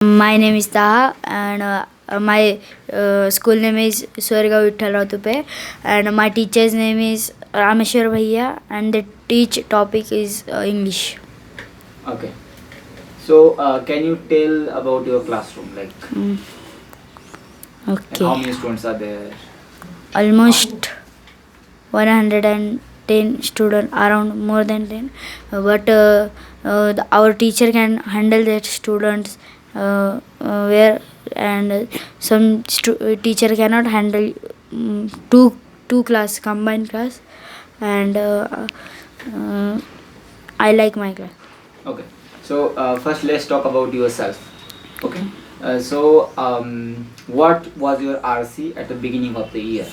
My name is Taha, and my school name is Swarga Vittal Tupe, and my teacher's name is Rameshwar Bhaiya, and the teach topic is English. Okay. So, can you tell about your classroom? Like how Okay, many students are there? almost 110 students, around more than 10, but our teacher can handle that students where and some teacher cannot handle two class combined class, and I like my class. Okay. So, first let's talk about yourself. Okay. So, what was your RC at the beginning of the year?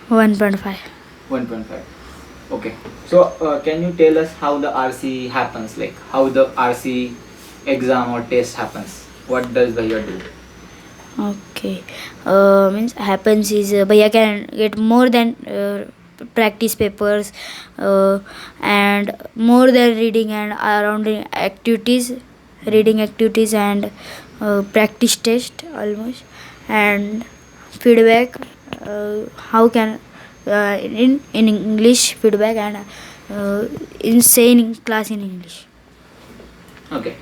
1.5. 1.5. Okay. So, can you tell us how the RC happens? Like how the RC exam or test happens? What does Bhaiya do? Okay, means happens is Bhaiya can get more than practice papers and more than reading and around activities, reading activities and practice test almost, and feedback. How can in English feedback, and in saying class in English. Okay.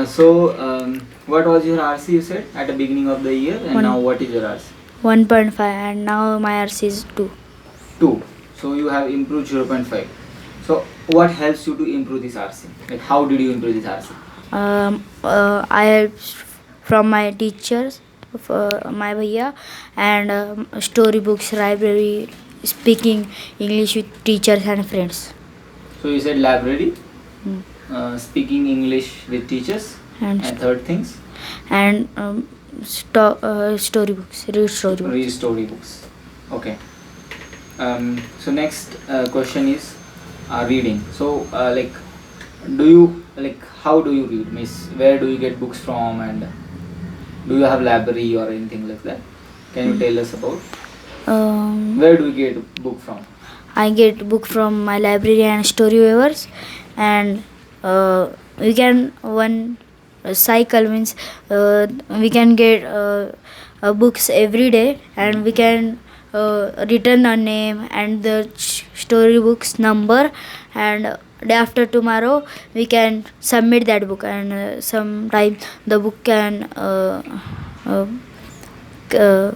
So, what was your RC you said at the beginning of the year, and One. now what is your RC? 1.5, and now my RC is 2. 2. So you have improved 0.5. So what helps you to improve this RC? Like how did you improve this RC? I helped from my teachers, my bhaiya, and storybooks, library, speaking English with teachers and friends. So you said library, Mm. speaking English with teachers, And and third things, and storybooks, read storybooks. read storybooks. Okay. So next question is reading. So like, do you like how do you read? Means where do you get books from, and do you have library or anything like that? Can you tell us about where do you get book from? I get book from my library and story waivers, and we can one cycle means we can get books every day, and we can return a name and the storybooks number, and day after tomorrow we can submit that book, and sometimes the book can uh, uh,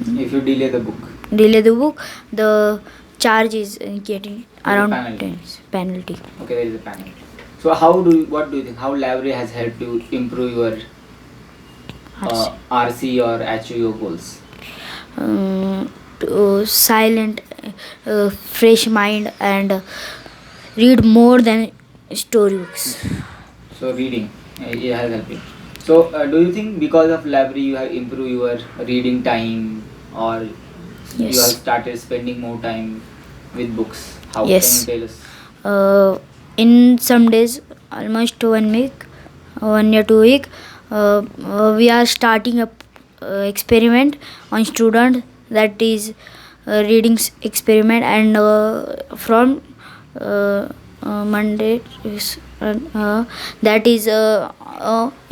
If you delay the book, delay the book, the charge is getting There's a around penalty. 10 penalty. okay, there is a penalty. So how do you, what do you think? How library has helped you improve your RC or achieve your goals? To silent, fresh mind, and read more than storybooks. So reading, it has helped you. So do you think because of library you have improved your reading time, or you have Yes. started spending more time with books? How Yes. can you tell us? In some days, almost 1 week, 1 year 2 week, we are starting a experiment on student, that is reading experiment, and from Monday is that is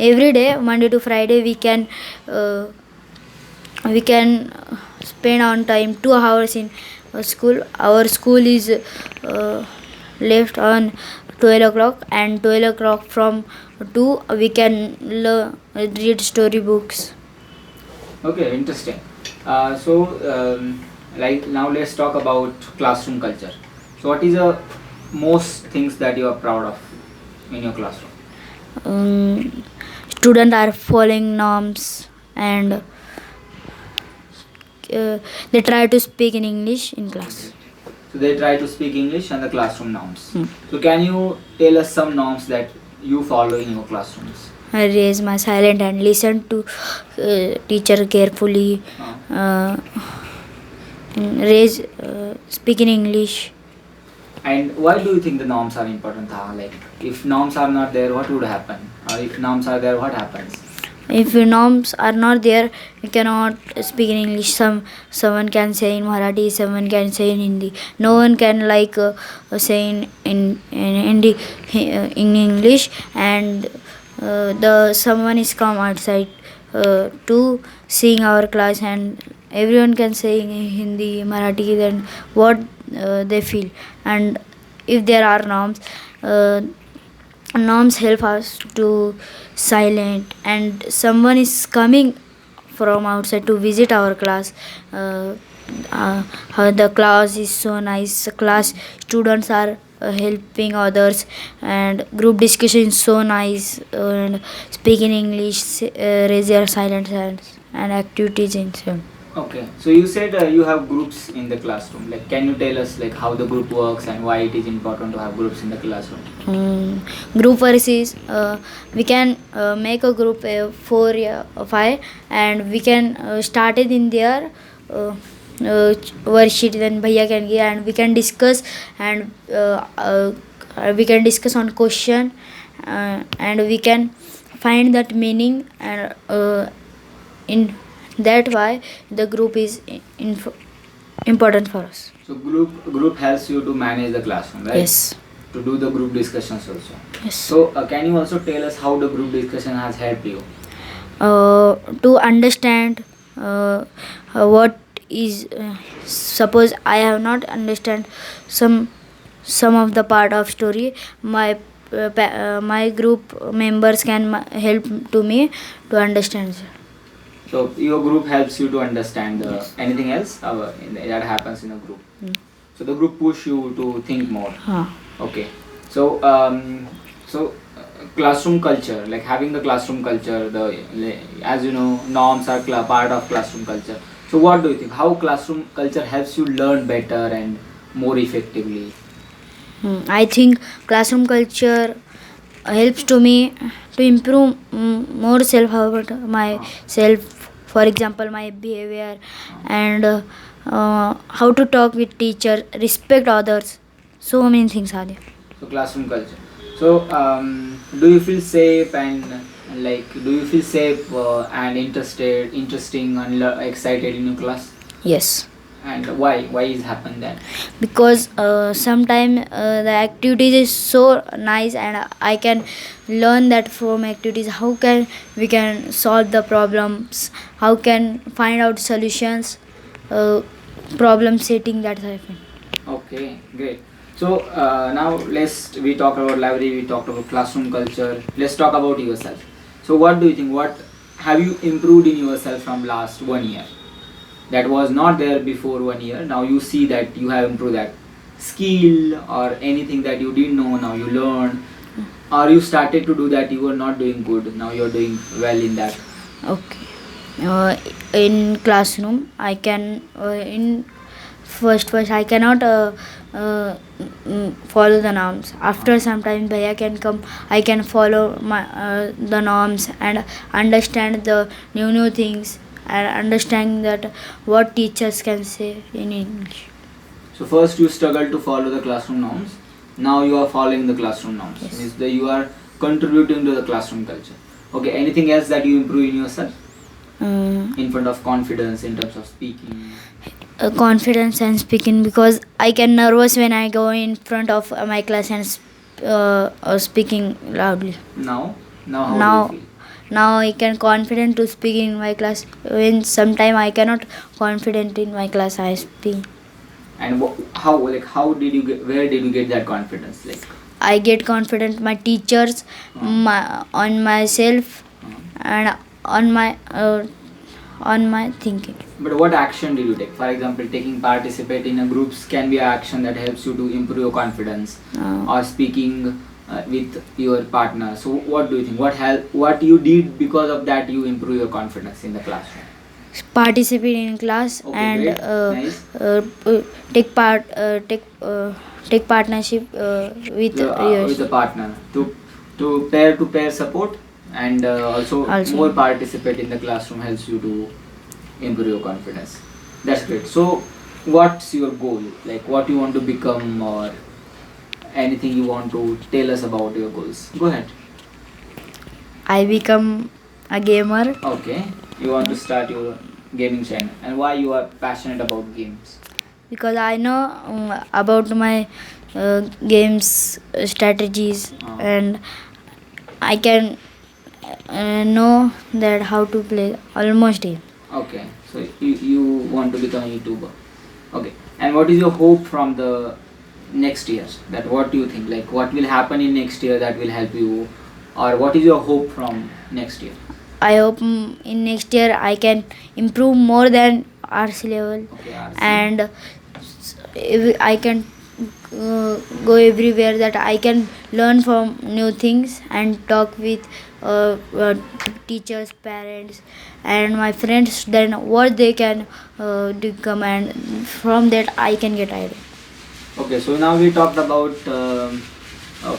every day Monday to Friday we can spend on time 2 hours in school. Our school is left on 12 o'clock, and 12 o'clock from 2 we can read storybooks. Okay, interesting. So like now let's talk about classroom culture. So what is the most things that you are proud of in your classroom? Students are following norms, and they try to speak in English in class. So they try to speak English and the classroom norms. So can you tell us some norms that you follow in your classrooms? I raise my silent and listen to teacher carefully. Raise speak in English. And why do you think the norms are important? Like if norms are not there, what would happen? Or if norms are there, what happens? if your norms are not there, you cannot speak in English. Someone can say in Marathi, someone can say in Hindi. No one can say in Hindi, in English, and the someone is come outside to seeing our class, and everyone can say in Hindi, Marathi, then what they feel. And if there are norms, norms help us to silent, and someone is coming from outside to visit our class. How the class is so nice, class students are helping others, and group discussion is so nice, and speak in English, raise your silent hands, and activities in some. Okay, so you said you have groups in the classroom. Like, can you tell us like how the group works and why it is important to have groups in the classroom? Group versus we can make a group 4 or 5, and we can start it in their worksheet, then bhaiya can give, and we can discuss, and we can discuss on question, and we can find that meaning, and in that why the group is important for us. So group helps you to manage the classroom, right? Yes. To do the group discussions also. Yes. So can you also tell us how the group discussion has helped you? To understand what is suppose I have not understand some of the part of story, my my group members can help to me to understand. So your group helps you to understand anything else that happens in a group. So the group push you to think more. Okay. So classroom culture, like having the classroom culture, as you know, norms are part of classroom culture. So what do you think? How classroom culture helps you learn better and more effectively? I think classroom culture helps to me to improve more self about myself. For example, my behavior, and how to talk with teacher, respect others. So many things are there. So classroom culture. So do you feel safe and interesting and excited in your class? Yes. And why is happen that? Because sometimes the activities is so nice, and I can learn that from activities. How can we can solve the problems? How can find out solutions? Problem setting that happen. Okay, great. So now we talk about library, we talked about classroom culture. Let's talk about yourself. So what do you think? What have you improved in yourself from last 1 year? That was not there before 1 year. Now you see that you have improved that skill, or anything that you didn't know, now you learn, or you started to do that you were not doing good, now you're doing well in that. Okay. In classroom, I can in first I cannot follow the norms. After some time, bhaiya can come. I can follow the norms and understand the new things, and understand that what teachers can say in English. So first you struggle to follow the classroom norms. Now you are following the classroom norms. Yes. Means that you are contributing to the classroom culture. Okay. Anything else that you improve in yourself? In front of confidence, in terms of speaking. Confidence and speaking, because I can nervous when I go in front of my class and speaking loudly. Now how do you feel? Now I can confident to speak in my class. When sometime I cannot confident in my class, I speak. And how did you get? Where did you get that confidence? Like, I get confident my teachers, on myself, and on my thinking. but what action did you take? For example, participate in a groups can be an action that helps you to improve your confidence, or speaking with your partner. So what do you think? What you did because of that you improve your confidence in the classroom? Participate in class, Okay, and great. Nice. take partnership with With a partner to pair support, and also more participate in the classroom helps you to improve your confidence. That's great. So what's your goal? Like, what you want to become, or anything you want to tell us about your goals? Go ahead. I become a gamer Okay, you want to start your gaming channel, and why you are passionate about games? because I know about my games strategies, Uh, and I can know that how to play almost it. okay, so you want to become a YouTuber. Okay, and what is your hope from the next year? That what do you think? Like, what will happen in next year that will help you, or what is your hope from next year? I hope in next year I can improve more than RC level, Okay, RC. and if I can go everywhere, that I can learn from new things and talk with teachers, parents, and my friends. Then what they can become, and from that I can get idea. Okay, so now we talked about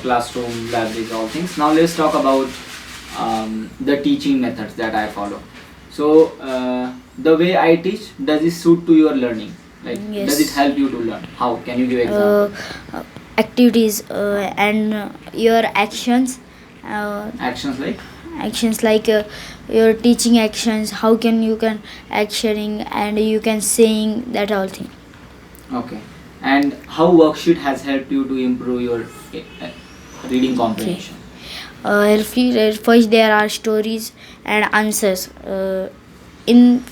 classroom, libraries, all things. Now let's talk about the teaching methods that I follow. So the way I teach, does it suit to your learning? Like, does it Yes. help you to learn? How? Can you give example? Activities and your actions. Actions like? Actions like your teaching actions, how can you can actioning, and you can saying that all thing. Okay. And how worksheet has helped you to improve your reading comprehension? First there are stories and answers. In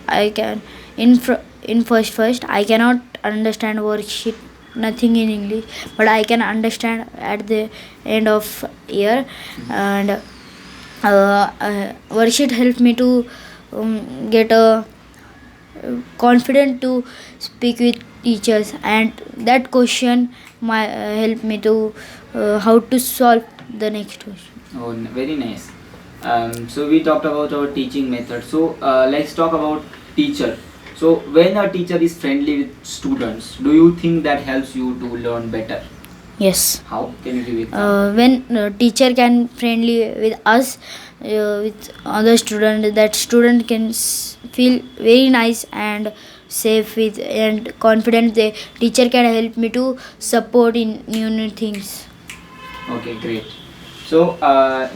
I can in first I cannot understand worksheet nothing in English, but I can understand at the end of year. And worksheet helped me to get a confident to speak with teachers, and that question my help me to how to solve the next question. Oh, very nice. So we talked about our teaching method. So let's talk about teacher. So when a teacher is friendly with students, do you think that helps you to learn better? Yes. How? Can you give example? When teacher can friendly with us, with other student, that student can feel very nice and safe with and confident. The teacher can help me to support in new things. Okay, great. So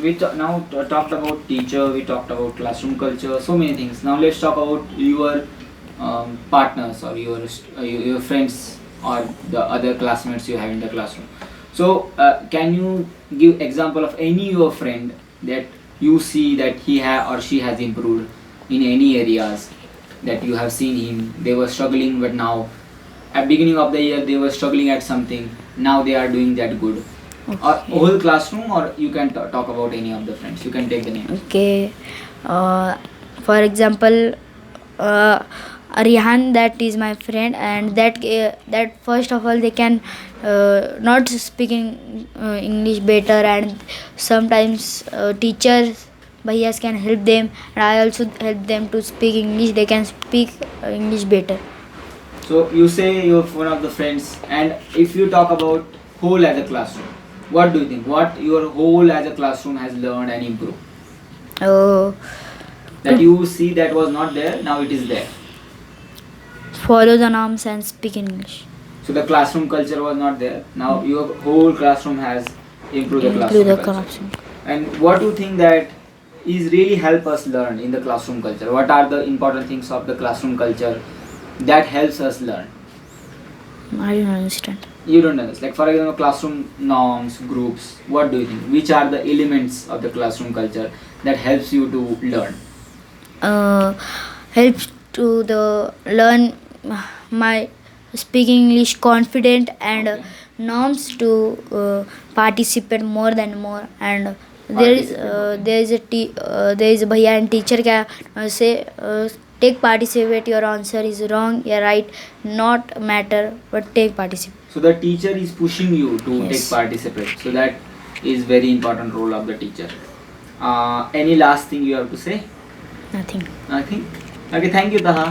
we now talked about teacher, we talked about classroom culture, so many things. Now let's talk about your partners or your friends or the other classmates you have in the classroom. So can you give example of any your friend that you see that he or she has improved in any areas that you have seen him? They were struggling, but now at beginning of the year they were struggling at something. Now they are doing that good. Or whole classroom, or you can talk about any of the friends. You can take the name. Okay. For example, Rihan, that is my friend, and that first of all they can not speaking English better, and sometimes teachers bhaiyas can help them, and I also help them to speak English. They can speak English better. So you say you're one of the friends, and if you talk about whole as a classroom, what do you think? What your whole as a classroom has learned and improved? Uh, That you see that was not there, now it is there. Follow the norms and speak English. So the classroom culture was not there. Now your whole classroom has improved the Include classroom the culture. corruption. And what do you think that is really help us learn in the classroom culture? What are the important things of the classroom culture that helps us learn? I don't understand. You don't understand. Like for example, classroom norms, groups. What do you think? Which are the elements of the classroom culture that helps you to learn? Helps to the learn my speaking English confident, and Okay. norms to participate more than more. And there is there is a bhaiya and teacher can say take participate, your answer is wrong, you're right, not matter, but take participate. So the teacher is pushing you to Yes. take participate. So that is very important role of the teacher. Any last thing you have to say? Nothing. Nothing. Okay. Thank you, Taha.